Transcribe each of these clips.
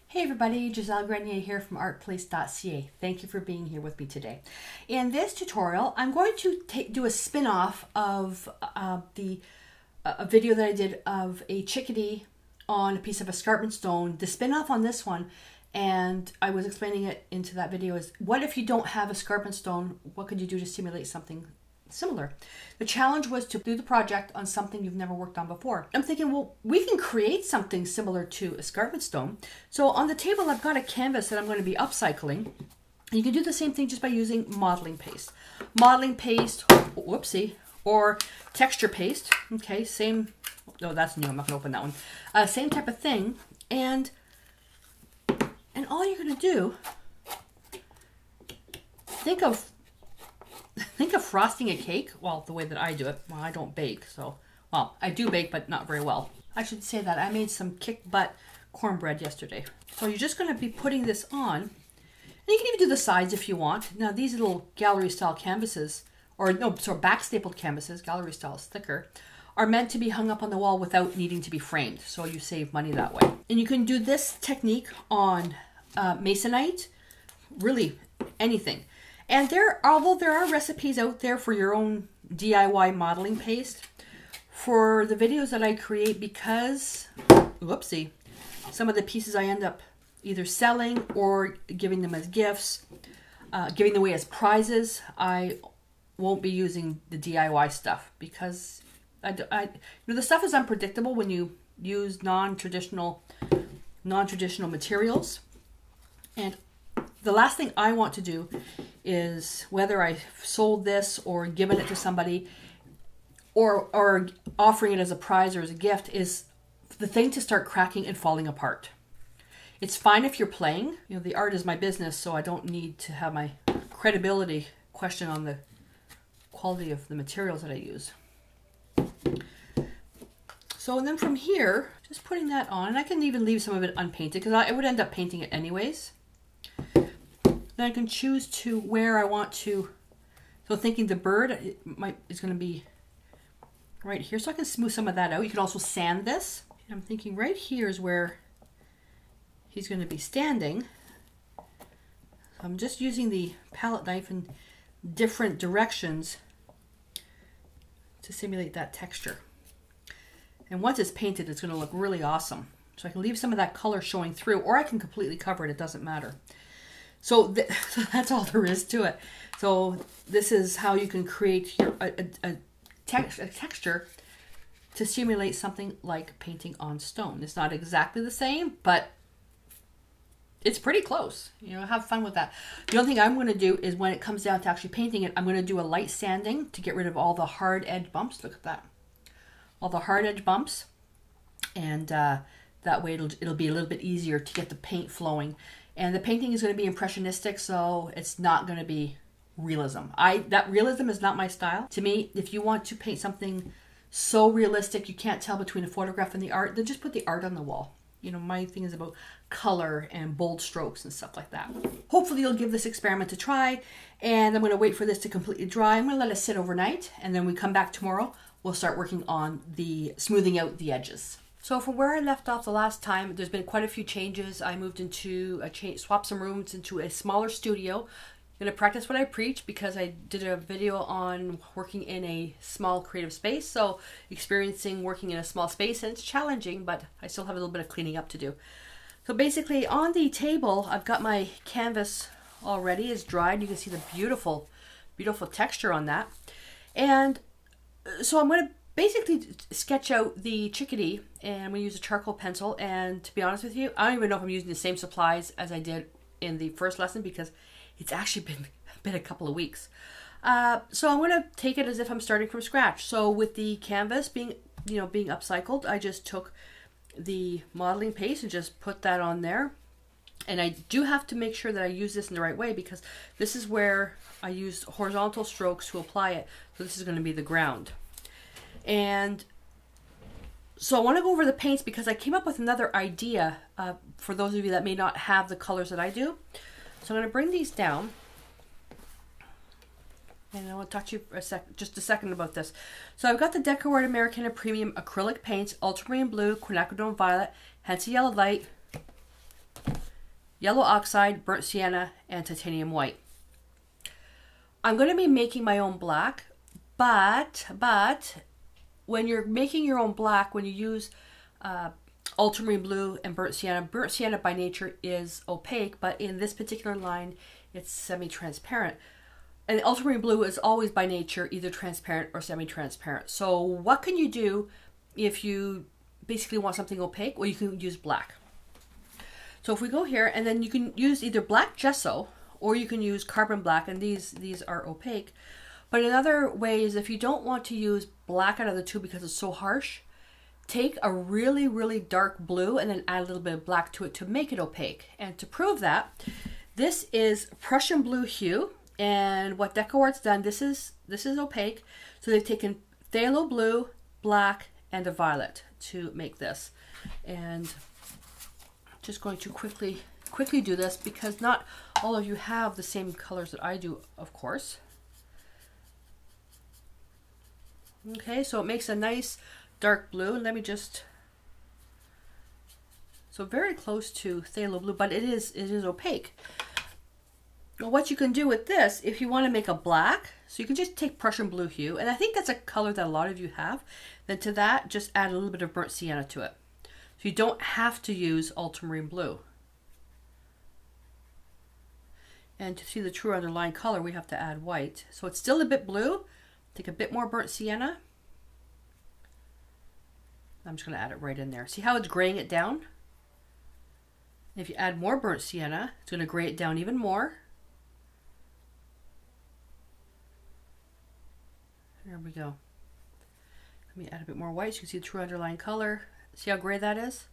Hey everybody, Gisele Grenier here from artplace.ca. Thank you for being here with me today. In this tutorial, I'm going to do a spin-off of a video that I did of a chickadee on a piece of escarpment stone. The spin-off on this one, and I was explaining it into that video, is what if you don't have escarpment stone? What could you do to simulate something similar? The challenge was to do the project on something you've never worked on before. I'm thinking, well, we can create something similar to escarpment stone. So on the table, I've got a canvas that I'm going to be upcycling. You can do the same thing just by using modeling paste. Modeling paste, whoopsie, or texture paste. Okay, same, no, that's new, I'm not going to open that one. Same type of thing. And all you're going to do, think of frosting a cake. Well, the way that I do it. Well, I don't bake, so, well, I do bake, but not very well. I should say that I made some kick-butt cornbread yesterday. So you're just going to be putting this on. And you can even do the sides if you want. Now, these little gallery-style canvases, or no, sorry, back-stapled canvases, gallery-style is thicker, are meant to be hung up on the wall without needing to be framed. So you save money that way. And you can do this technique on masonite, really anything. And although there are recipes out there for your own DIY modeling paste, for the videos that I create, because, whoopsie, some of the pieces I end up either selling or giving them as gifts, giving them away as prizes, I won't be using the DIY stuff because the stuff is unpredictable when you use non-traditional materials. And the last thing I want to do is, whether I sold this or given it to somebody or offering it as a prize or as a gift, is the thing to start cracking and falling apart. It's fine if you're playing. You know, the art is my business, so I don't need to have my credibility questioned on the quality of the materials that I use. So, and then from here, just putting that on, and I can even leave some of it unpainted because I would end up painting it anyways. Then I can choose to where I want to. So thinking the bird is going to be right here. So I can smooth some of that out. You can also sand this. I'm thinking right here is where he's going to be standing. So I'm just using the palette knife in different directions to simulate that texture. And once it's painted, it's going to look really awesome. So I can leave some of that color showing through, or I can completely cover it. It doesn't matter. So that's all there is to it. So this is how you can create a texture to simulate something like painting on stone. It's not exactly the same, but it's pretty close. You know, have fun with that. The only thing I'm going to do is, when it comes down to actually painting it, I'm going to do a light sanding to get rid of all the hard edge bumps. Look at that. All the hard edge bumps. And that way it'll be a little bit easier to get the paint flowing. And the painting is going to be impressionistic, so it's not going to be realism. That realism is not my style. To me, if you want to paint something so realistic you can't tell between a photograph and the art, then just put the art on the wall. You know, my thing is about color and bold strokes and stuff like that. Hopefully you'll give this experiment a try, and I'm going to wait for this to completely dry. I'm going to let it sit overnight, and then we come back tomorrow. We'll start working on the smoothing out the edges. So from where I left off the last time, there's been quite a few changes. I moved into swapped some rooms into a smaller studio. I'm going to practice what I preach because I did a video on working in a small creative space. So experiencing working in a small space, and it's challenging, but I still have a little bit of cleaning up to do. So basically on the table, I've got my canvas already. It's dried. You can see the beautiful, beautiful texture on that. And so I'm going to basically sketch out the chickadee, and I'm going to use a charcoal pencil. And to be honest with you, I don't even know if I'm using the same supplies as I did in the first lesson, because it's actually been a couple of weeks. So I'm going to take it as if I'm starting from scratch. So with the canvas being upcycled, I just took the modeling paste and just put that on there. And I do have to make sure that I use this in the right way, because this is where I used horizontal strokes to apply it. So this is going to be the ground. And so I want to go over the paints because I came up with another idea for those of you that may not have the colors that I do. So I'm going to bring these down. And I want to talk to you for just a second about this. So I've got the DecoArt Americana Premium Acrylic Paints, Ultramarine Blue, Quinacridone Violet, Hansa Yellow Light, yellow oxide, burnt sienna, and titanium white. I'm going to be making my own black, but when you're making your own black, when you use ultramarine blue and burnt sienna by nature is opaque, but in this particular line, it's semi-transparent. And ultramarine blue is always by nature either transparent or semi-transparent. So what can you do if you basically want something opaque? Well, you can use black. So if we go here, and then you can use either black gesso or you can use carbon black, and these are opaque. But another way is if you don't want to use black out of the two because it's so harsh, take a really, really dark blue and then add a little bit of black to it to make it opaque. And to prove that, this is Prussian blue hue. And what DecoArt's done, this is opaque. So they've taken phthalo blue, black, and a violet to make this. And I'm just going to quickly do this because not all of you have the same colors that I do, of course. Okay, so it makes a nice dark blue. And let me just, so very close to phthalo blue, but it is opaque. Well, what you can do with this, if you want to make a black, so you can just take Prussian blue hue, and I think that's a color that a lot of you have, then to that, just add a little bit of burnt sienna to it. So you don't have to use ultramarine blue. And to see the true underlying color, we have to add white. So it's still a bit blue. Take a bit more burnt sienna. I'm just going to add it right in there. See how it's graying it down? If you add more burnt sienna, it's going to gray it down even more. There we go. Let me add a bit more white so you can see the true underlying color. See how gray that is?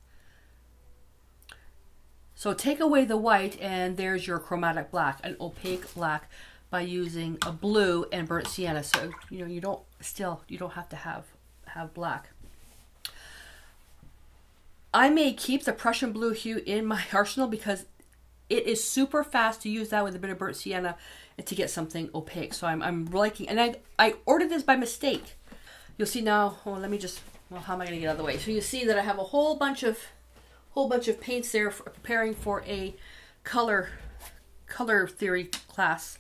So take away the white and there's your chromatic black, an opaque black, by using a blue and burnt sienna. So you don't have to have black. I may keep the Prussian blue hue in my arsenal because it is super fast to use that with a bit of burnt sienna to get something opaque. So I'm liking, and I ordered this by mistake. You'll see now. Oh, let me just. Well, how am I going to get out of the way? So you see that I have a whole bunch of paints there for preparing for a color theory class.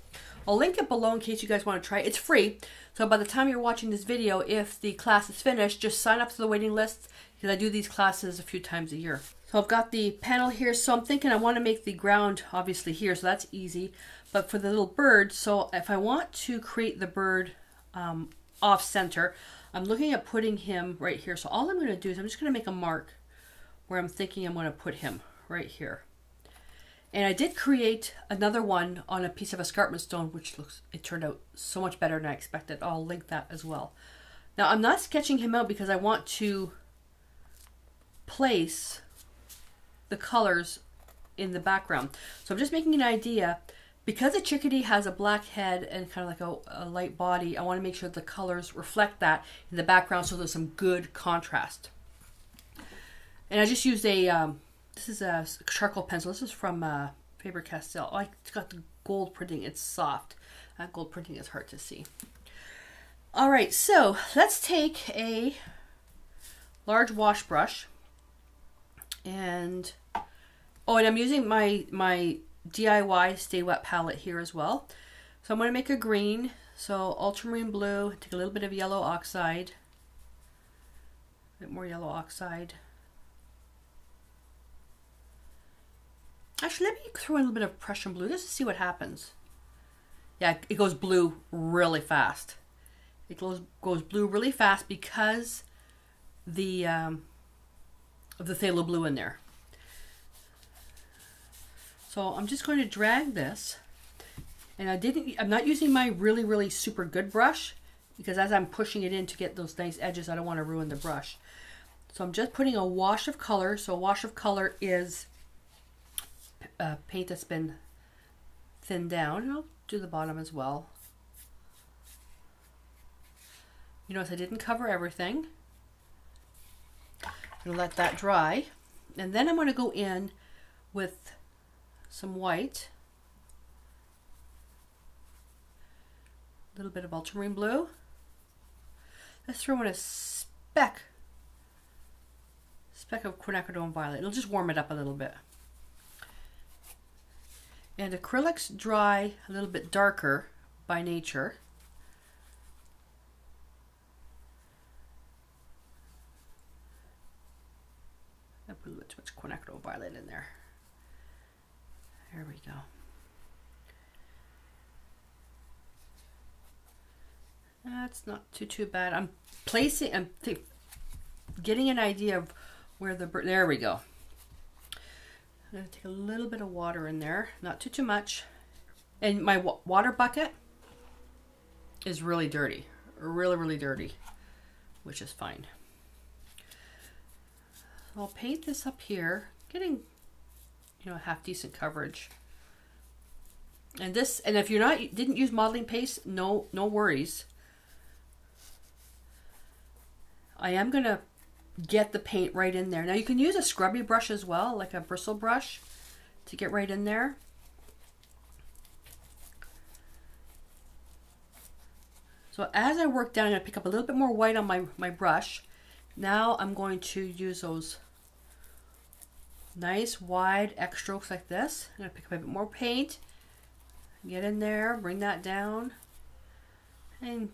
I'll link it below in case you guys want to try it. It's free. So by the time you're watching this video, if the class is finished, just sign up to the waiting list because I do these classes a few times a year. So I've got the panel here, so I'm thinking I want to make the ground obviously here, so that's easy. But for the little bird, so if I want to create the bird off center, I'm looking at putting him right here. So all I'm going to do is I'm just going to make a mark where I'm thinking I'm going to put him right here. And I did create another one on a piece of escarpment stone, which it turned out so much better than I expected. I'll link that as well. Now I'm not sketching him out because I want to place the colors in the background. So I'm just making an idea. Because the Chickadee has a black head and kind of like a light body, I want to make sure the colors reflect that in the background so there's some good contrast. And I just used this is a charcoal pencil. This is from Faber-Castell. Oh, it's got the gold printing. It's soft. That gold printing is hard to see. All right, so let's take a large wash brush. And I'm using my DIY Stay Wet palette here as well. So I'm going to make a green. So ultramarine blue, take a little bit of yellow oxide. A bit more yellow oxide. Actually, let me throw in a little bit of Prussian blue just to see what happens. Yeah, it goes blue really fast. It goes blue really fast because of the phthalo blue in there. So I'm just going to drag this, and I'm not using my really, really super good brush because as I'm pushing it in to get those nice edges, I don't want to ruin the brush. So I'm just putting a wash of color. So a wash of color is paint that's been thinned down. And I'll do the bottom as well. You notice I didn't cover everything. I'm going to let that dry. And then I'm going to go in with some white, a little bit of ultramarine blue. Let's throw in a speck of Quinacridone violet. It'll just warm it up a little bit. And acrylics dry a little bit darker by nature. I put a little too much Quinacridone violet in there. There we go. That's not too bad. I'm getting an idea of where there we go. I'm going to take a little bit of water in there, not too much. And my water bucket is really dirty, really dirty, which is fine. So I'll paint this up here, getting, you know, half decent coverage. And this, and if you're didn't use modeling paste, no worries. I am going to get the paint right in there. Now you can use a scrubby brush as well, like a bristle brush, to get right in there. So as I work down, I'm going to pick up a little bit more white on my brush. Now I'm going to use those nice wide X strokes like this. I'm going to pick up a bit more paint, get in there, bring that down, and I'm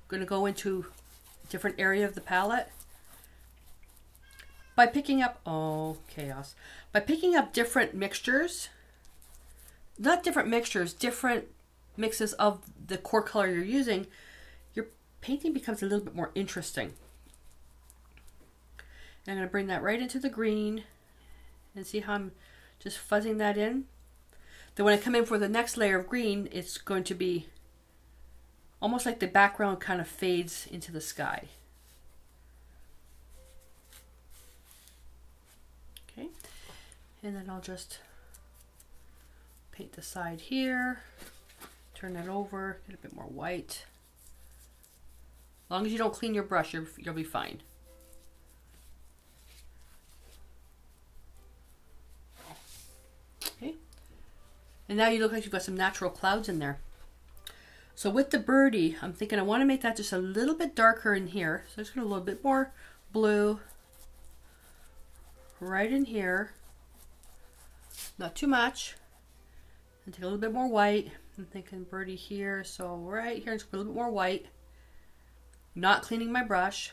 going to go into a different area of the palette. By picking up, oh, chaos. By picking up different mixtures, not different mixtures, different mixes of the core color you're using, your painting becomes a little bit more interesting. And I'm going to bring that right into the green and see how I'm just fuzzing that in. Then when I come in for the next layer of green, it's going to be almost like the background kind of fades into the sky. Okay, and then I'll just paint the side here, turn it over, get a bit more white. As long as you don't clean your brush, you'll be fine. Okay, and now you look like you've got some natural clouds in there. So with the birdie, I'm thinking I want to make that just a little bit darker in here. So just going to a little bit more blue right in here, not too much, and take a little bit more white. I'm thinking birdie here, so right here, just a little bit more white. Not cleaning my brush.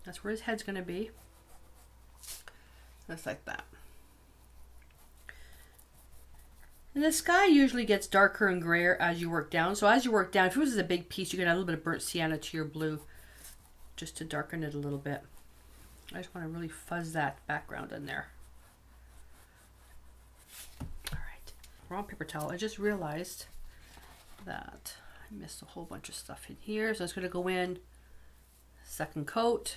That's where his head's going to be. Just like that. And the sky usually gets darker and grayer as you work down. So as you work down, if this is a big piece, you can add a little bit of burnt sienna to your blue just to darken it a little bit. I just want to really fuzz that background in there. All right, wrong paper towel. I just realized that I missed a whole bunch of stuff in here. So it's going to go in second coat.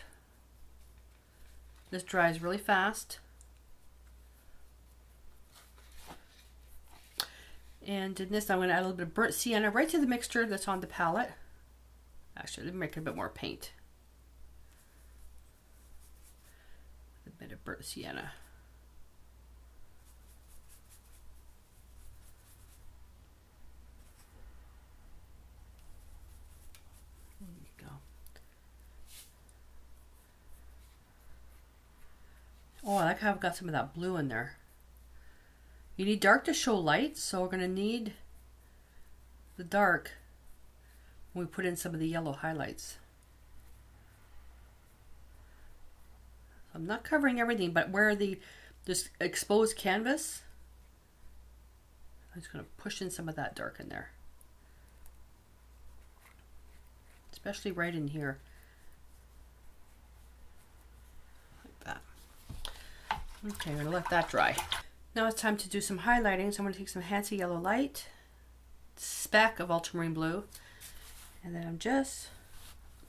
This dries really fast. And in this, I'm going to add a little bit of burnt sienna right to the mixture that's on the palette. Actually, let me make a bit more paint. A bit of burnt sienna. There you go. Oh, I like how I've got some of that blue in there. You need dark to show light, so we're going to need the dark when we put in some of the yellow highlights. I'm not covering everything, but where this exposed canvas, I'm just going to push in some of that dark in there. Especially right in here. Like that. Okay, I'm going to let that dry. Now it's time to do some highlighting. So I'm going to take some Hansa yellow light, speck of ultramarine blue, and then I'm just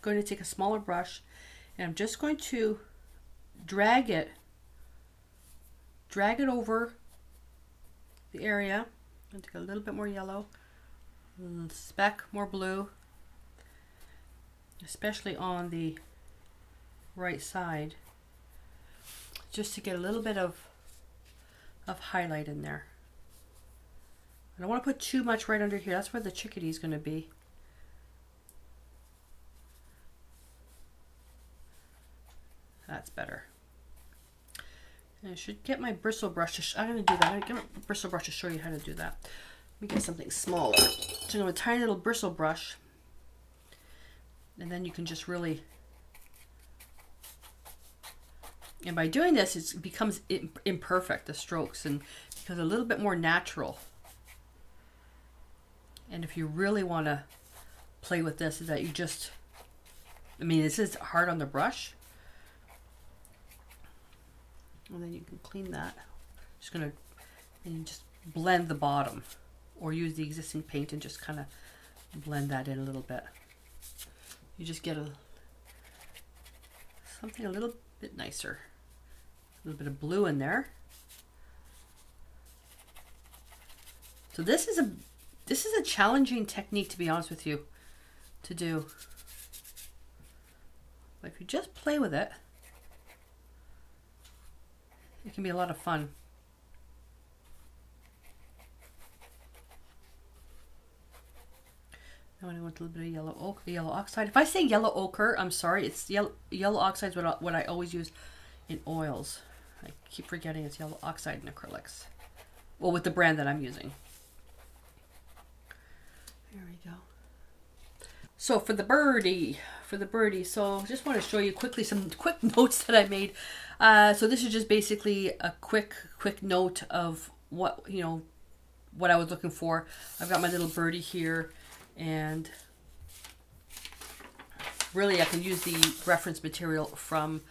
going to take a smaller brush and I'm just going to drag it over the area. I'm going to take a little bit more yellow, speck more blue, especially on the right side, just to get a little bit of highlight in there. I don't want to put too much right under here. That's where the chickadee is going to be. That's better. I should get my bristle brush. I'm going to do that. I'm going to get my bristle brush to show you how to do that. Let me get something smaller. So I'm going to tiny little bristle brush. And then you can just really... And by doing this, it becomes imperfect, the strokes, and becomes a little bit more natural. And if you really want to play with this, is that you just... I mean, this is hard on the brush. And then you can clean that. Just gonna and just blend the bottom, or use the existing paint and just kind of blend that in a little bit. You just get something a little bit nicer. A little bit of blue in there. So this is a challenging technique, to be honest with you, to do. But if you just play with it, it can be a lot of fun. Now I want a little bit of yellow ochre, yellow oxide. If I say yellow ochre, I'm sorry. It's yellow oxide is what I always use in oils. I keep forgetting it's yellow oxide in acrylics. Well, with the brand that I'm using. There we go. So for the birdie, so just want to show you quickly some quick notes that I made. So this is just basically a quick note of what, you know, what I was looking for. I've got my little birdie here, and really I can use the reference material from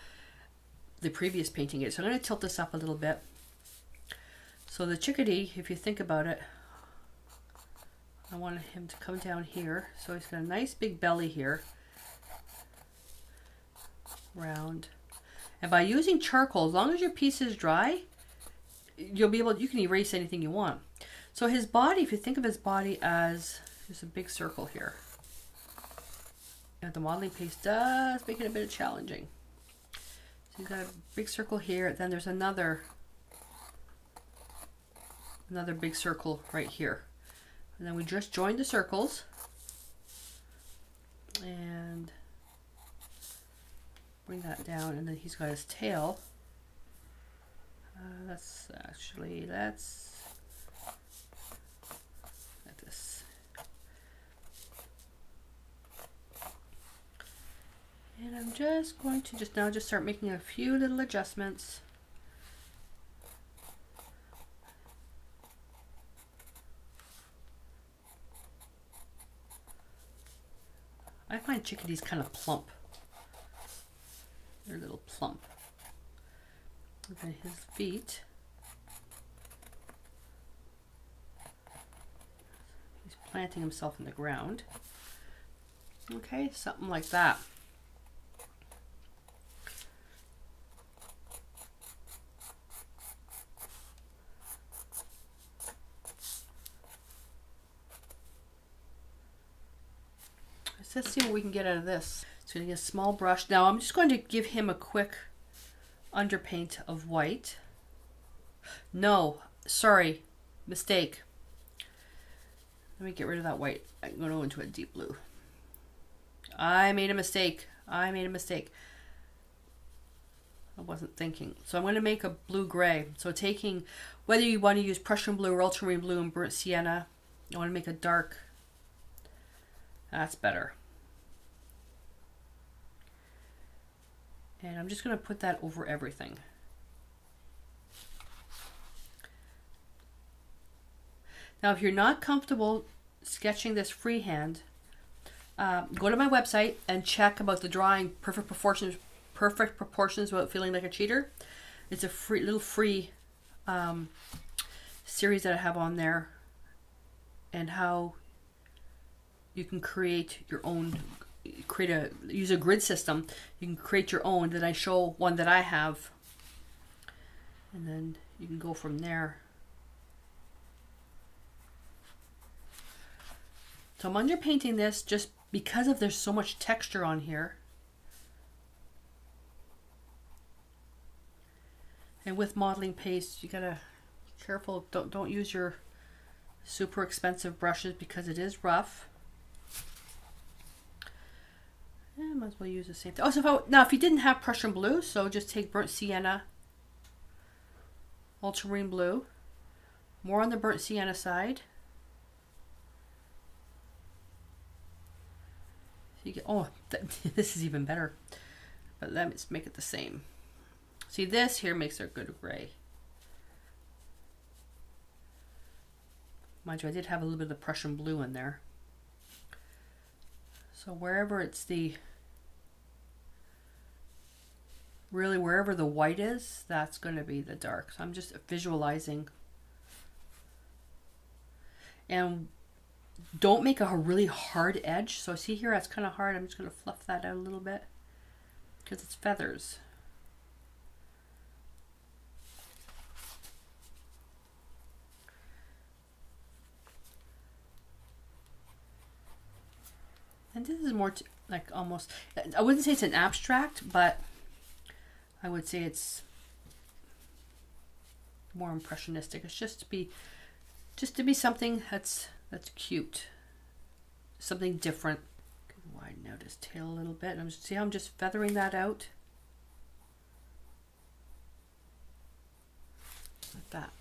the previous painting. So I'm going to tilt this up a little bit. So the Chickadee, if you think about it, I wanted him to come down here. So he's got a nice big belly here. Round. And by using charcoal, as long as your piece is dry, you can erase anything you want. So his body, if you think of his body as, there's a big circle here. And the modeling paste does make it a bit challenging. So you've got a big circle here, then there's another big circle right here. And then we just join the circles and bring that down, and then he's got his tail. That's like this. And I'm just going to just start making a few little adjustments. I find Chickadees kind of plump. They're a little plump. And then his feet. He's planting himself in the ground. Okay, something like that. Let's see what we can get out of this. It's going to get a small brush. Now I'm just going to give him a quick underpaint of white. No, sorry, mistake. Let me get rid of that white. I'm going to go into a deep blue. I made a mistake. I wasn't thinking. So I'm going to make a blue-gray. So taking, whether you want to use Prussian blue or Ultramarine blue and burnt sienna, I want to make a dark. That's better. And I'm just going to put that over everything. Now, if you're not comfortable sketching this freehand, go to my website and check about the drawing perfect proportions without feeling like a cheater. It's a little free series that I have on there, and how you can create your own. Use a grid system. You can create your own. Then I show one that I have, and then you can go from there. So I'm underpainting this just because there's so much texture on here. And with modeling paste, you gotta be careful. Don't use your super expensive brushes because it is rough. I might as well use the same thing. Oh, so if you didn't have Prussian blue, so just take burnt sienna ultramarine blue, more on the burnt sienna side. So you get, oh, this is even better. But let's make it the same. See, this here makes a good gray. Mind you, I did have a little bit of the Prussian blue in there. So wherever it's the, really wherever the white is, that's going to be the dark. So I'm just visualizing. And don't make a really hard edge. So see here, that's kind of hard. I'm just going to fluff that out a little bit because it's feathers. And this is more like almost, I wouldn't say it's an abstract, but I would say it's more impressionistic. It's just to be something that's cute, something different. Widen out his tail a little bit. And I'm just, see how I'm just feathering that out like that.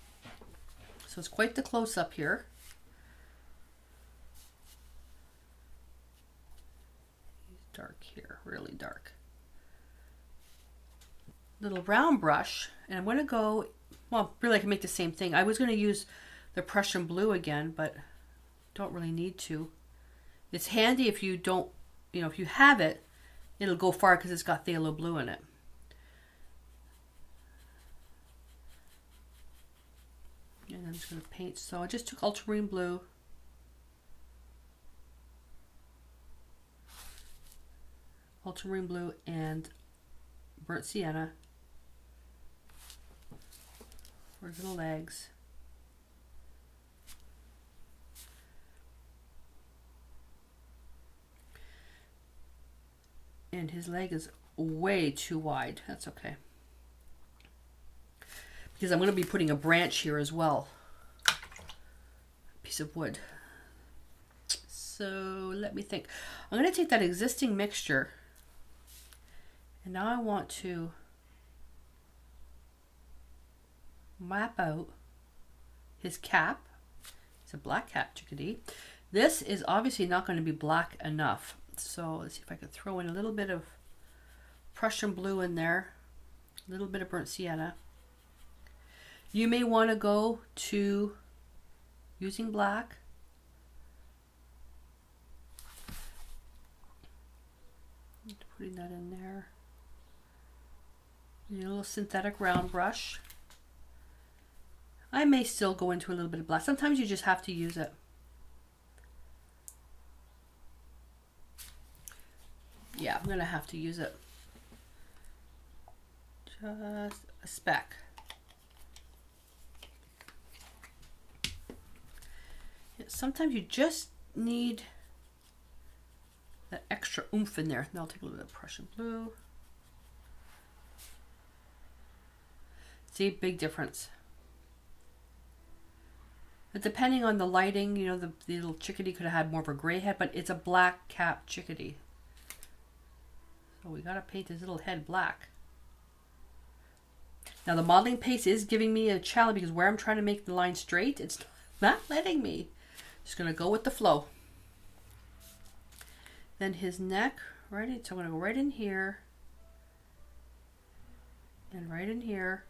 So it's quite the close up here. Dark here, really dark. Little round brush, and I'm going to go, well, really I can make the same thing. I was going to use the Prussian blue again, but don't really need to. It's handy if you don't, you know, if you have it, it'll go far because it's got phthalo blue in it. And I'm just going to paint. So I just took ultramarine blue. Ultramarine blue and burnt sienna for the legs. And his leg is way too wide. That's okay. Because I'm going to be putting a branch here as well. A piece of wood. So let me think. I'm going to take that existing mixture. And now I want to map out his cap. It's a black cap, Chickadee. This is obviously not going to be black enough. So let's see if I can throw in a little bit of Prussian blue in there. A little bit of burnt sienna. You may want to go to using black. Putting that in there. A little synthetic round brush. I may still go into a little bit of black. Sometimes you just have to use it. Yeah, I'm going to have to use it. Just a speck. Yeah, sometimes you just need that extra oomph in there. Now I'll take a little bit of Prussian blue. See, big difference. But depending on the lighting, you know, the little Chickadee could have had more of a gray head, but it's a black cap Chickadee. So we gotta paint his little head black. Now the modeling paste is giving me a challenge because where I'm trying to make the line straight, it's not letting me. Just gonna go with the flow. Then his neck, right in, so I'm gonna go right in here and right in here.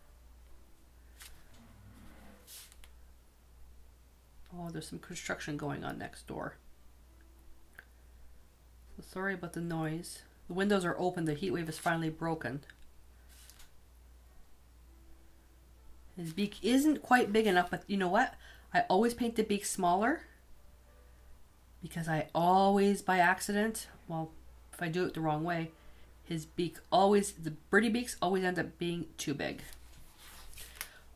Oh, there's some construction going on next door. So sorry about the noise. The windows are open, the heat wave is finally broken. His beak isn't quite big enough, but you know what? I always paint the beak smaller because I always, by accident, well, if I do it the wrong way, his beak always, the birdie beaks always end up being too big.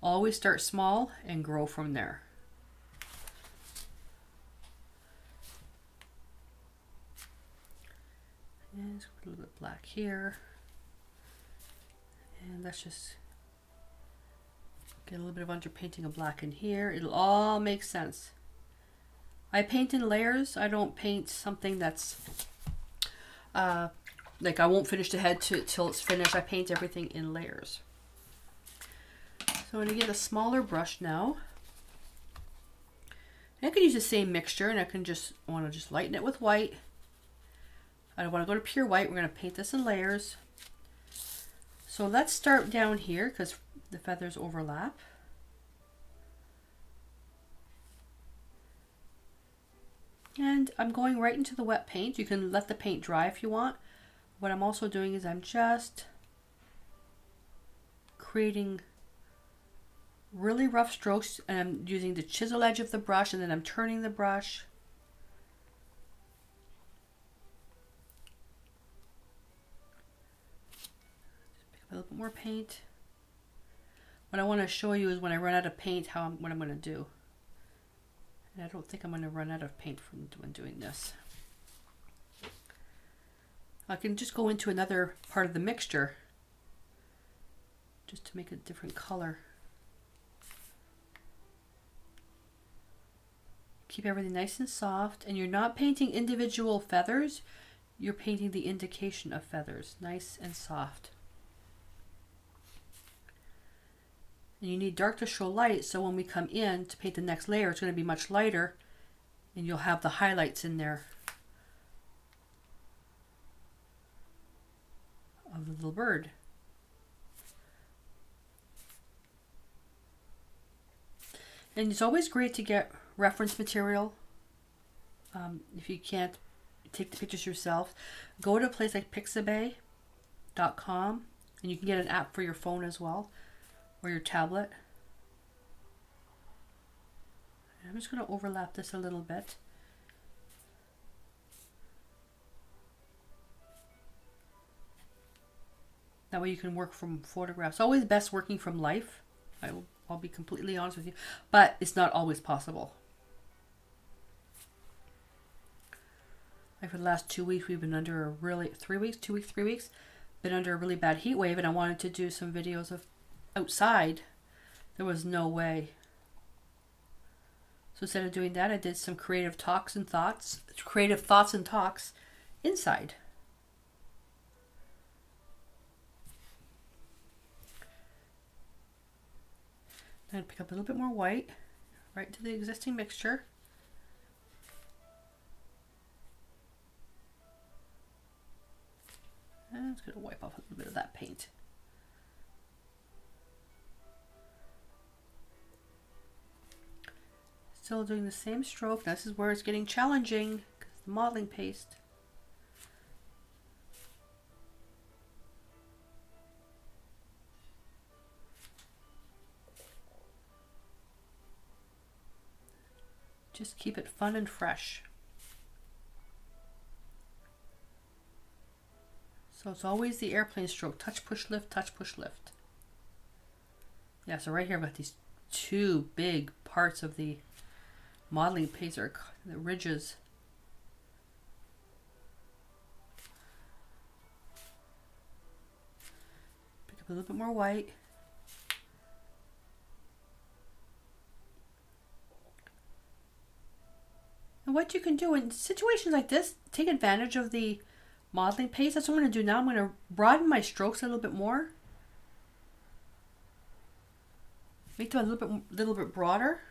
Always start small and grow from there. And let's put a little bit black here. And let's just get a little bit of underpainting of black in here. It'll all make sense. I paint in layers. I don't paint something that's like I won't finish the head till it's finished. I paint everything in layers. So I'm going to get a smaller brush now. And I can use the same mixture, and I can just want to just lighten it with white. I don't want to go to pure white. We're going to paint this in layers. So let's start down here because the feathers overlap. And I'm going right into the wet paint. You can let the paint dry if you want. What I'm also doing is I'm just creating really rough strokes, and I'm using the chisel edge of the brush, and then I'm turning the brush. Just pick up a little bit more paint. What I want to show you is when I run out of paint, what I'm going to do. And I don't think I'm going to run out of paint when doing this. I can just go into another part of the mixture just to make a different color. Keep everything nice and soft, and you're not painting individual feathers, you're painting the indication of feathers, nice and soft. And you need dark to show light, so when we come in to paint the next layer, it's going to be much lighter, and you'll have the highlights in there of the little bird. And it's always great to get reference material. If you can't take the pictures yourself, go to a place like pixabay.com, and you can get an app for your phone as well, or your tablet. I'm just going to overlap this a little bit. That way you can work from photographs. It's always best working from life. I'll be completely honest with you, but it's not always possible. Like for the last 2 weeks, we've been under a really, 3 weeks, 2 weeks, 3 weeks, been under a really bad heat wave, and I wanted to do some videos of outside. There was no way. So instead of doing that, I did some creative thoughts and talks inside. Then pick up a little bit more white, right into the existing mixture. And I'm just going to wipe off a little bit of that paint. Still doing the same stroke. This is where it's getting challenging because the modeling paste. Just keep it fun and fresh. So it's always the airplane stroke. Touch, push, lift, touch, push, lift. Yeah, so right here I've got these two big parts of the modeling paste, or the ridges. Pick up a little bit more white. And what you can do in situations like this, take advantage of the modeling paste. That's what I'm going to do now. I'm going to broaden my strokes a little bit more. Make them a little bit broader.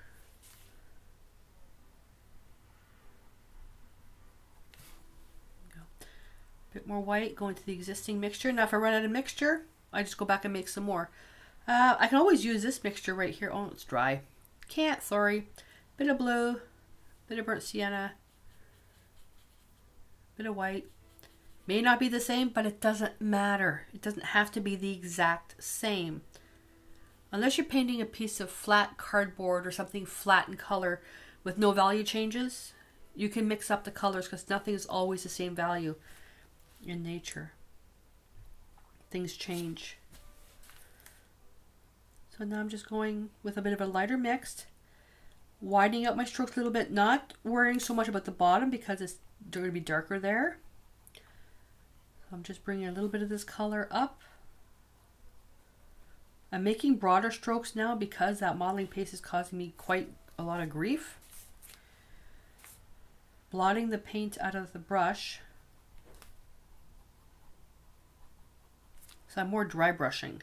A bit more white, go into the existing mixture. Now if I run out of mixture, I just go back and make some more. I can always use this mixture right here. Oh, it's dry. Can't, sorry. Bit of blue. Bit of burnt sienna, bit of white. May not be the same, but it doesn't matter. It doesn't have to be the exact same. Unless you're painting a piece of flat cardboard or something flat in color with no value changes, you can mix up the colors because nothing is always the same value in nature. Things change. So now I'm just going with a bit of a lighter mix. Widening out my strokes a little bit, not worrying so much about the bottom because it's going to be darker there. I'm just bringing a little bit of this color up. I'm making broader strokes now because that modeling paste is causing me quite a lot of grief. Blotting the paint out of the brush. So I'm more dry brushing.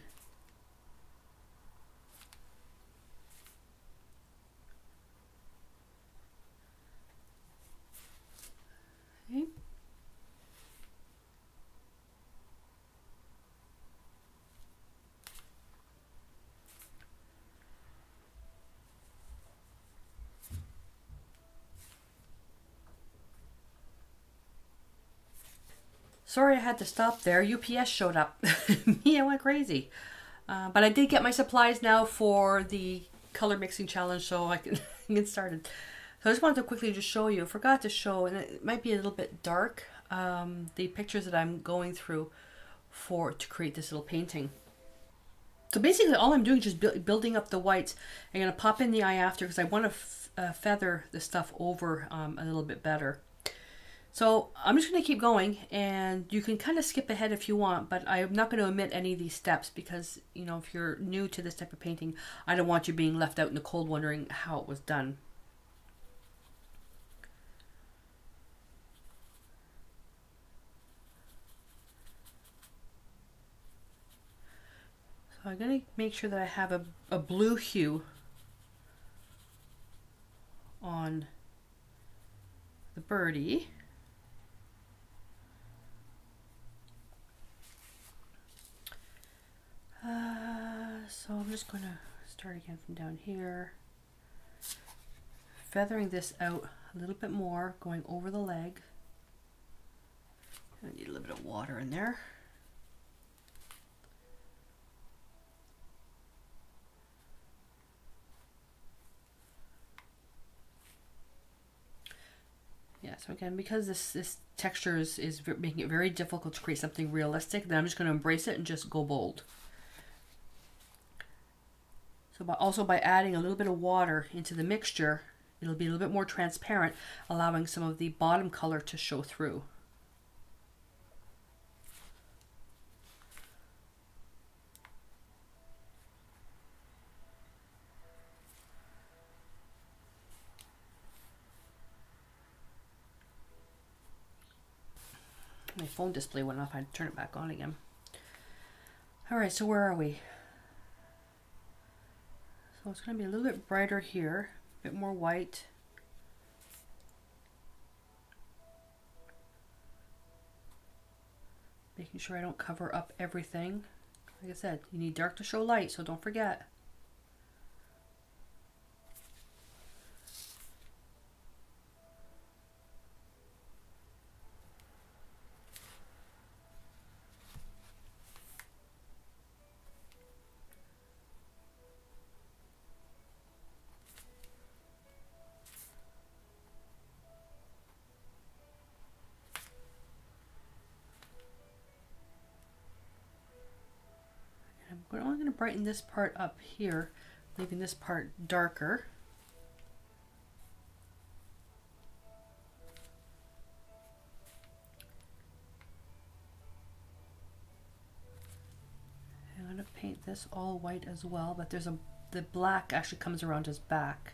sorry I had to stop there. UPS showed up. Me, I went crazy. But I did get my supplies now for the color mixing challenge, so I can get started. So I just wanted to quickly just show you. I forgot to show, and it might be a little bit dark, the pictures that I'm going through to create this little painting. So basically all I'm doing is just building up the whites. I'm going to pop in the eye after because I want to feather the stuff over a little bit better. So I'm just going to keep going, and you can kind of skip ahead if you want, but I'm not going to omit any of these steps because, you know, if you're new to this type of painting, I don't want you being left out in the cold wondering how it was done. So I'm going to make sure that I have a blue hue on the birdie. So I'm just going to start again from down here, feathering this out a little bit more, going over the leg. I need a little bit of water in there. Yeah, so again, because this texture is making it very difficult to create something realistic, then I'm just going to embrace it and just go bold. So also by adding a little bit of water into the mixture, it'll be a little bit more transparent, allowing some of the bottom color to show through. My phone display went off. I had to turn it back on again. All right, so where are we? So it's going to be a little bit brighter here, a bit more white. Making sure I don't cover up everything. Like I said, you need dark to show light, so don't forget. I'm only going to brighten this part up here, leaving this part darker. I'm going to paint this all white as well, but the black actually comes around his back.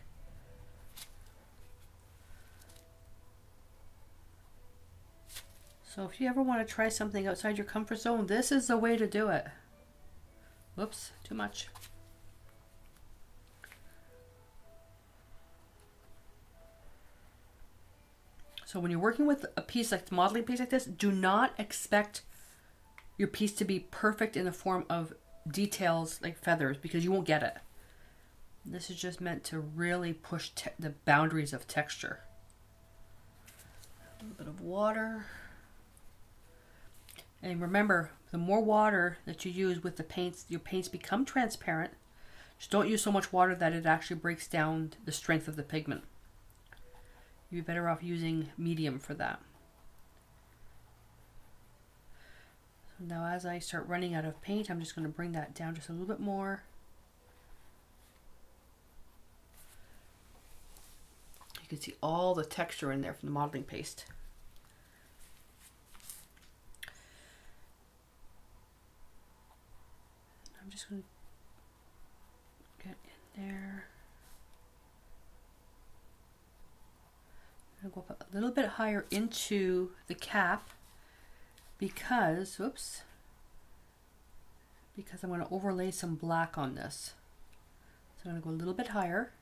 So if you ever want to try something outside your comfort zone, this is the way to do it. Whoops, too much. So when you're working with a piece like the modeling piece like this, do not expect your piece to be perfect in the form of details like feathers, because you won't get it. This is just meant to really push the boundaries of texture. A little bit of water. And remember, the more water that you use with the paints, your paints become transparent. Just don't use so much water that it actually breaks down the strength of the pigment. You'd be better off using medium for that. So now as I start running out of paint, I'm just going to bring that down just a little bit more. You can see all the texture in there from the modeling paste. I'm just going to get in there. I'm going to go up a little bit higher into the cap because, whoops, because I'm going to overlay some black on this. So I'm going to go a little bit higher.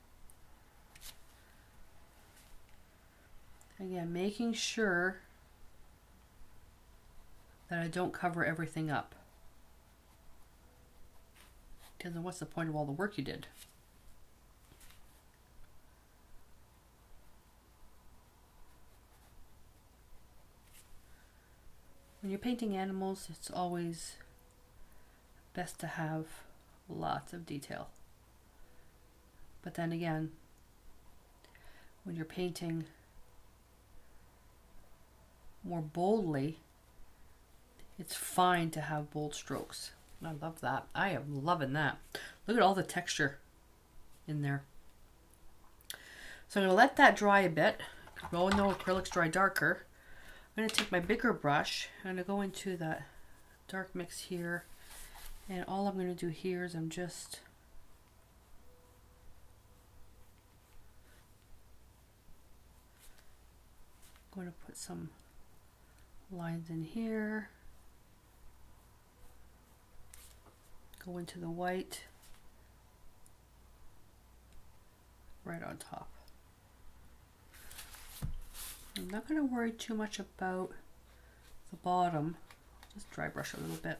Again, making sure that I don't cover everything up. Because then what's the point of all the work you did? When you're painting animals, it's always best to have lots of detail. But then again, when you're painting more boldly, it's fine to have bold strokes. I love that. I am loving that. Look at all the texture in there. So I'm going to let that dry a bit. We all know acrylics dry darker. I'm going to take my bigger brush. I'm going to go into that dark mix here. And all I'm going to do here is I'm just going to put some lines in here. Go into the white right on top. I'm not going to worry too much about the bottom. Just dry brush a little bit.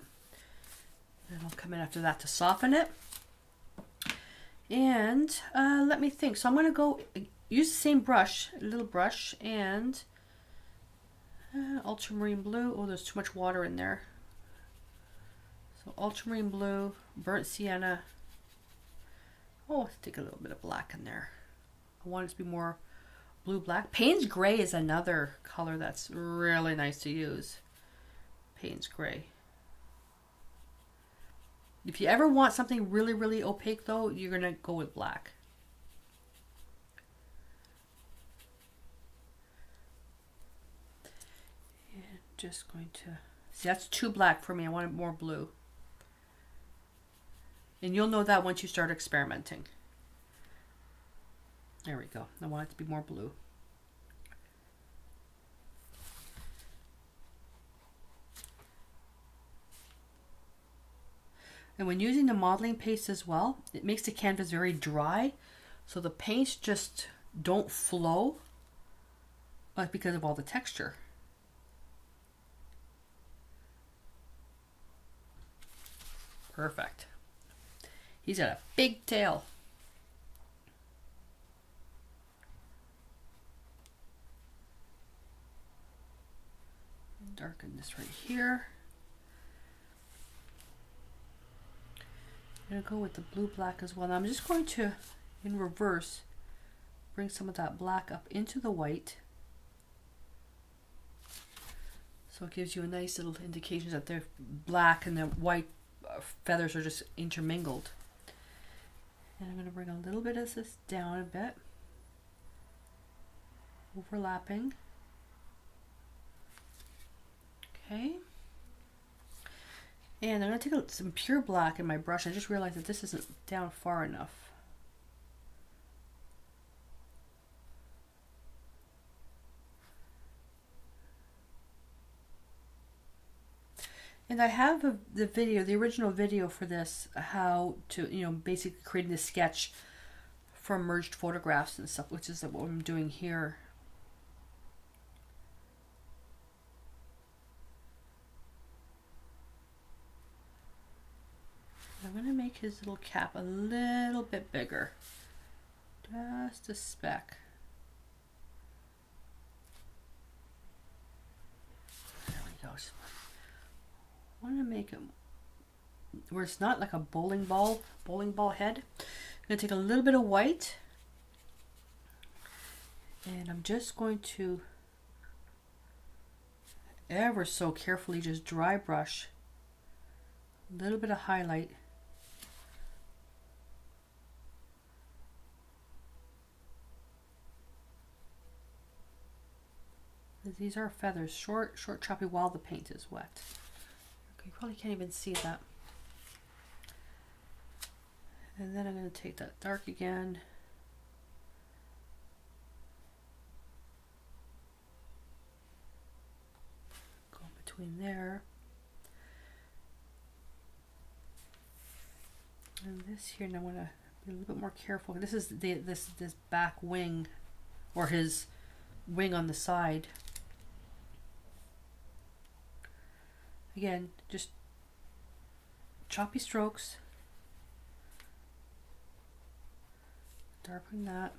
And I'll come in after that to soften it. And let me think. So I'm going to go use the same brush, a little brush, and ultramarine blue. Oh, there's too much water in there. So ultramarine blue, burnt sienna. Oh, let's take a little bit of black in there. I want it to be more blue-black. Payne's gray is another color that's really nice to use. Payne's gray. If you ever want something really, really opaque though, you're going to go with black. And just going to... See, that's too black for me. I want it more blue. And you'll know that once you start experimenting. There we go. I want it to be more blue. And when using the modeling paste as well, it makes the canvas very dry, so the paints just don't flow because of all the texture. Perfect. He's got a big tail. Darken this right here. I'm going to go with the blue-black as well. Now I'm just going to, in reverse, bring some of that black up into the white. So it gives you a nice little indication that the black and the white feathers are just intermingled. And I'm going to bring a little bit of this down a bit. Overlapping. Okay. And I'm going to take some pure black in my brush. I just realized that this isn't down far enough. And I have the video, the original video for this, how to, basically creating a sketch from merged photographs and stuff, which is what I'm doing here. I'm going to make his little cap a little bit bigger, just a speck. There we go. I want to make it where it's not like a bowling ball head. I'm going to take a little bit of white, and I'm just going to ever so carefully just dry brush a little bit of highlight. These are feathers, short, choppy while the paint is wet. Okay, you probably can't even see that. And then I'm going to take that dark again. Go between there. And this here, and I want to be a little bit more careful. This is this back wing, or his wing on the side. Again, just choppy strokes. Darken that.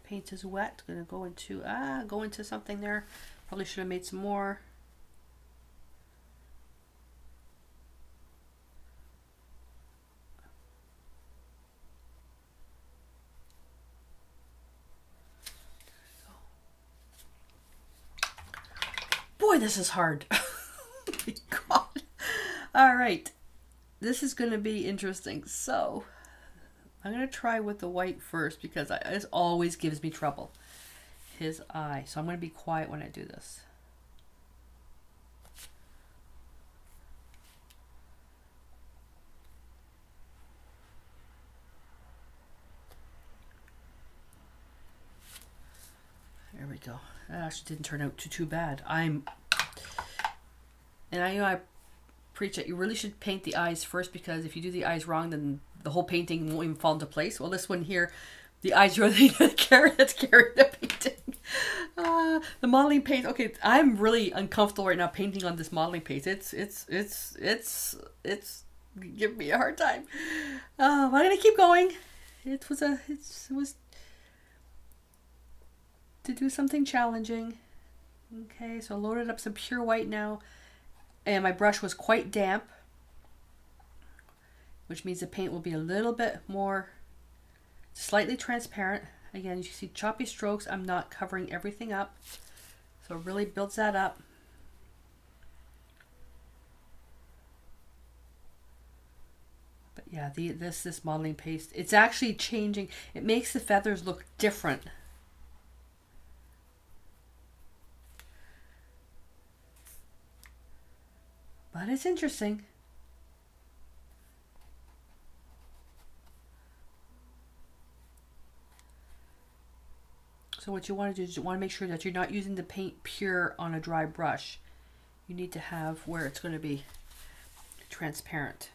paint is wet. Gonna go into something there. Probably should have made some more. Boy, this is hard. Oh my God. All right, this is going to be interesting. So I'm going to try with the white first because this always gives me trouble. His eye. So I'm going to be quiet when I do this. There we go. That actually didn't turn out too bad. And I know I preach that you really should paint the eyes first, because if you do the eyes wrong, then the whole painting won't even fall into place. Well, this one here, the eyes are really that's carrying the painting. The modeling paint. Okay, I'm really uncomfortable right now painting on this modeling paint. It's giving me a hard time. I'm gonna keep going. It was to do something challenging. Okay, so I loaded up some pure white now, and my brush was quite damp, which means the paint will be a little bit more slightly transparent. Again, you see choppy strokes. I'm not covering everything up, so it really builds that up. But yeah, this modeling paste, it's actually changing. It makes the feathers look different. But it's interesting. So what you want to do is you want to make sure that you're not using the paint pure on a dry brush. You need to have where it's going to be transparent.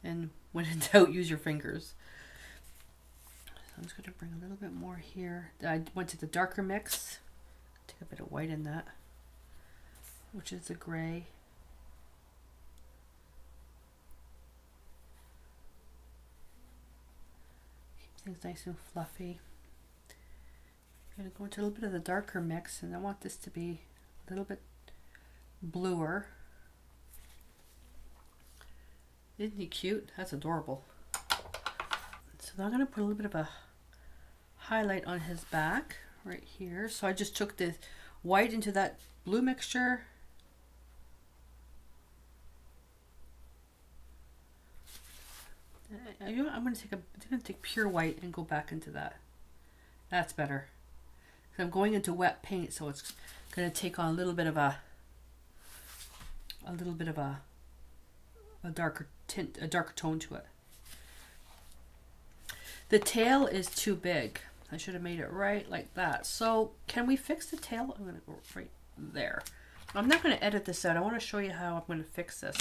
And when in doubt, use your fingers. So I'm just going to bring a little bit more here. I went to the darker mix. Take a bit of white in that, which is the gray. Keep things nice and fluffy. I'm going to go into a little bit of the darker mix, and I want this to be a little bit bluer. Isn't he cute? That's adorable. So now I'm going to put a little bit of a highlight on his back right here. So I just took the white into that blue mixture. I'm going to take pure white and go back into that. That's better. I'm going into wet paint, so it's going to take on a little bit of a darker tint, a darker tone to it. The tail is too big. I should have made it right like that. So can we fix the tail? I'm going to go right there. I'm not going to edit this out. I want to show you how I'm going to fix this.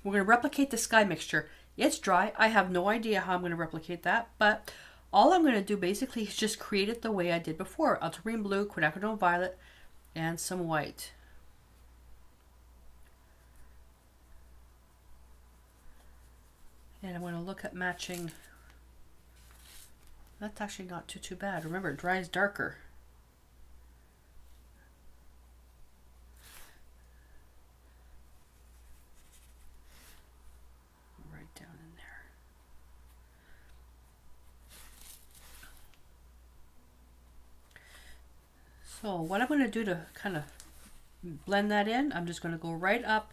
We're going to replicate the sky mixture. It's dry. I have no idea how I'm going to replicate that, but all I'm going to do basically is just create it the way I did before. Ultramarine blue, Quinacridone violet, and some white. And I'm going to look at matching. That's actually not too bad. Remember, it dries darker. Right down in there. So what I'm going to do to kind of blend that in, I'm just going to go right up,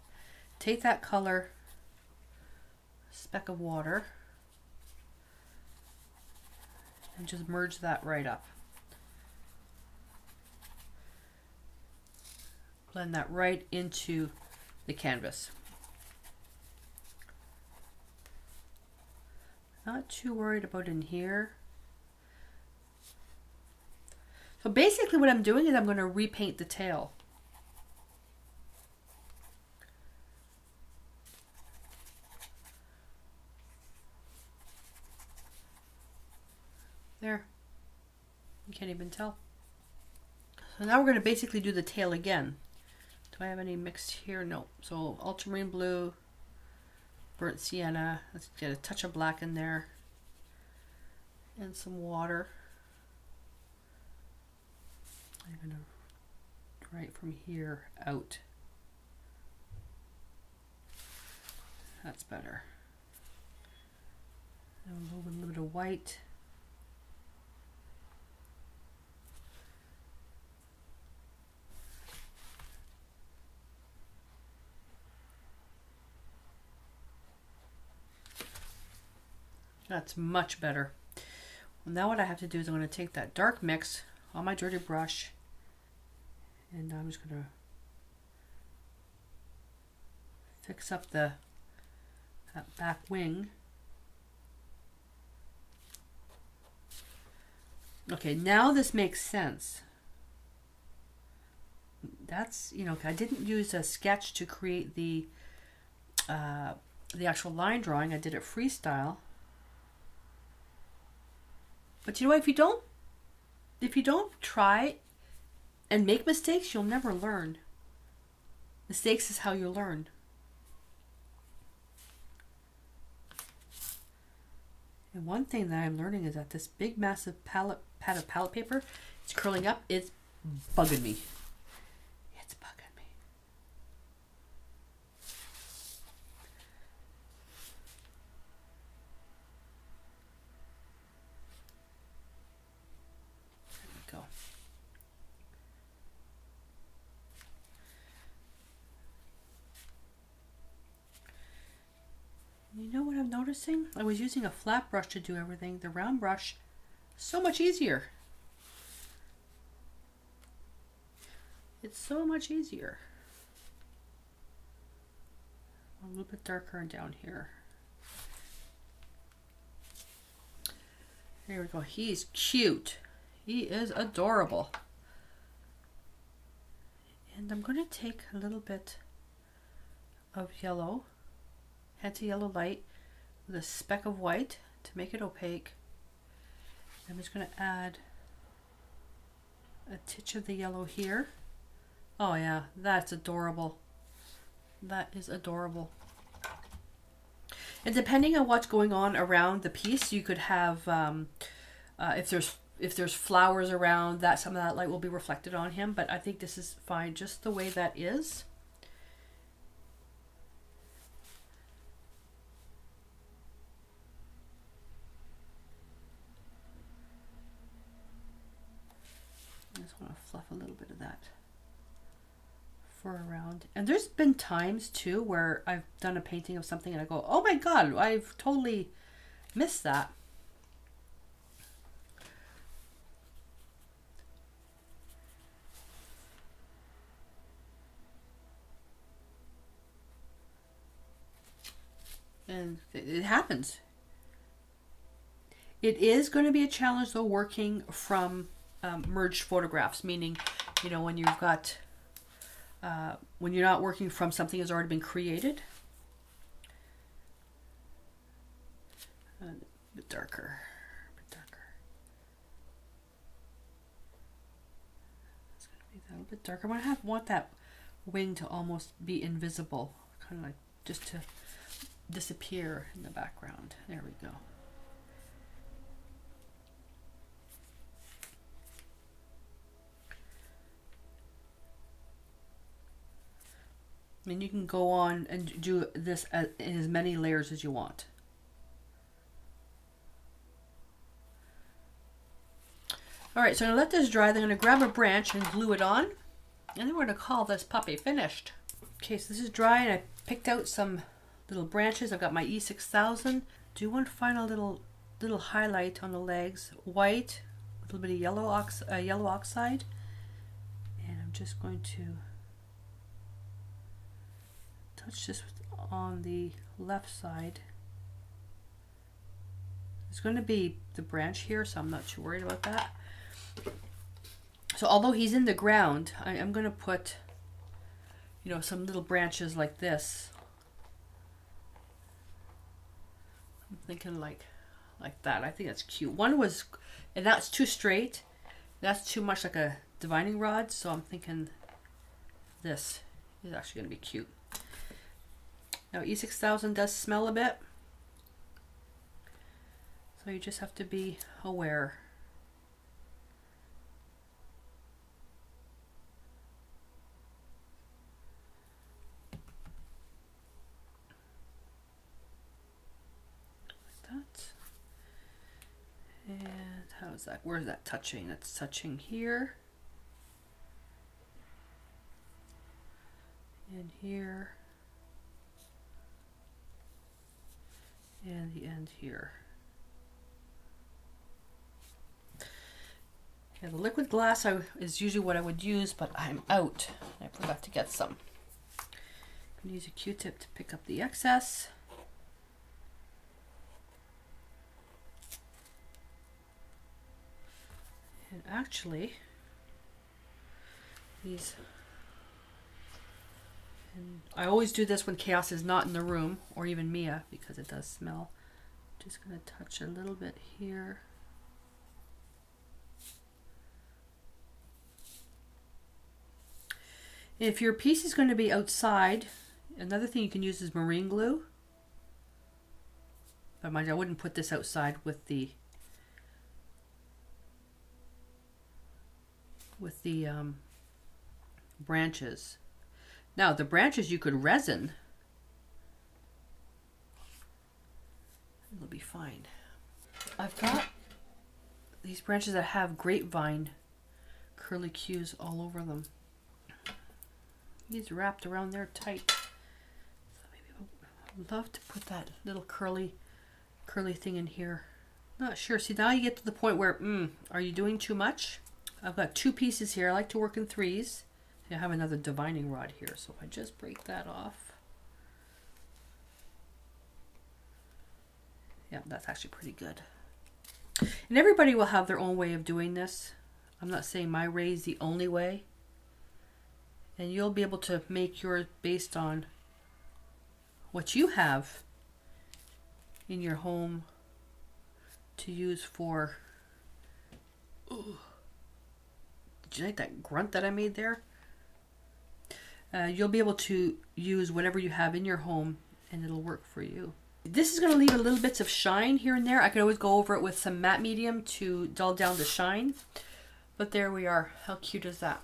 take that color, speck of water, and just merge that right up. Blend that right into the canvas. Not too worried about in here. So basically what I'm doing is I'm going to repaint the tail. There. You can't even tell. So now we're going to basically do the tail again. Do I have any mixed here? No. So ultramarine blue, burnt sienna. Let's get a touch of black in there. And some water. I'm going to right from here out. That's better. And a little bit of white. That's much better. Well, now what I have to do is I'm going to take that dark mix on my dirty brush, and I'm just going to fix up that back wing. Okay, now this makes sense. That's, you know, I didn't use a sketch to create the actual line drawing. I did it freestyle. But you know what, if you don't try and make mistakes, you'll never learn. Mistakes is how you learn. And one thing that I'm learning is that this big massive pad of palette paper, it's curling up, it's bugging me. It's bugging me. There we go. You know what I'm noticing? I was using a flat brush to do everything. The round brush, so much easier. It's so much easier. A little bit darker down here. There we go. He's cute. He is adorable. And I'm going to take a little bit of yellow, Hansa yellow light, with a speck of white to make it opaque. I'm just going to add a titch of the yellow here. Oh yeah, that's adorable. That is adorable. And depending on what's going on around the piece, you could have, if there's flowers around, that some of that light will be reflected on him. But I think this is fine just the way that is. I just want to fluff a little bit of that fur around. And there's been times too where I've done a painting of something and I go, oh my god, I've totally missed that. And it happens. It is going to be a challenge though, working from merged photographs, meaning, you know, when you've got when you're not working from something that's already been created. A bit darker, a bit darker. It's going to be a little bit darker. I want that wing to almost be invisible, kind of like just to disappear in the background. There we go. I mean, you can go on and do this in as many layers as you want. All right, so I'm gonna let this dry. Then I'm gonna grab a branch and glue it on, and then we're gonna call this puppy finished. Okay, so this is dry, and I picked out some little branches. I've got my E6000. Do one final little highlight on the legs, white, a little bit of yellow oxide, and I'm just going to touch this on the left side. It's going to be the branch here, so I'm not too worried about that. So although he's in the ground, I'm going to put, you know, some little branches like this. I'm thinking like that. I think that's cute. One was, and that's too straight. That's too much like a divining rod, so I'm thinking this is actually going to be cute. Now E6000 does smell a bit, so you just have to be aware. Like that. And how's that? Where's that touching? That's touching here. And here. And the end here. Okay, the liquid glass is usually what I would use, but I'm out. I forgot to get some. I'm going to use a Q-tip to pick up the excess. And actually, these, and I always do this when Chaos is not in the room, or even Mia, because it does smell. Just going to touch a little bit here. If your piece is going to be outside, another thing you can use is marine glue. But mind you, I wouldn't put this outside with the branches. Now the branches you could resin. It'll be fine. I've got these branches that have grapevine curly cues all over them. These wrapped around there tight. So maybe I would love to put that little curly thing in here. Not sure. See, now you get to the point where, are you doing too much? I've got 2 pieces here. I like to work in 3s. I have another divining rod here, so I just break that off. Yeah, that's actually pretty good. And everybody will have their own way of doing this. I'm not saying my way is the only way. And you'll be able to make yours based on what you have in your home to use for... Ooh. Did you like that grunt that I made there? You'll be able to use whatever you have in your home and it'll work for you. This is going to leave a little bits of shine here and there. I could always go over it with some matte medium to dull down the shine. But there we are. How cute is that?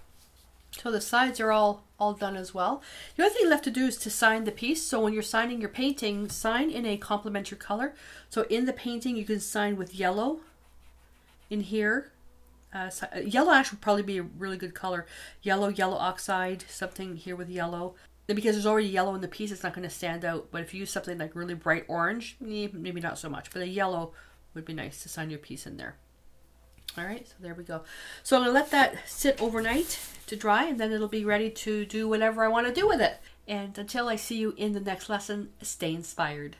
So the sides are all done as well. The other thing left to do is to sign the piece. So when you're signing your painting, sign in a complementary color. So in the painting you can sign with yellow in here. Yellow actually would probably be a really good color. Yellow oxide, something here with yellow. And because there's already yellow in the piece, it's not going to stand out. But if you use something like really bright orange, maybe not so much. But a yellow would be nice to sign your piece in there. All right, so there we go. So I'm going to let that sit overnight to dry, and then it'll be ready to do whatever I want to do with it. And until I see you in the next lesson, stay inspired.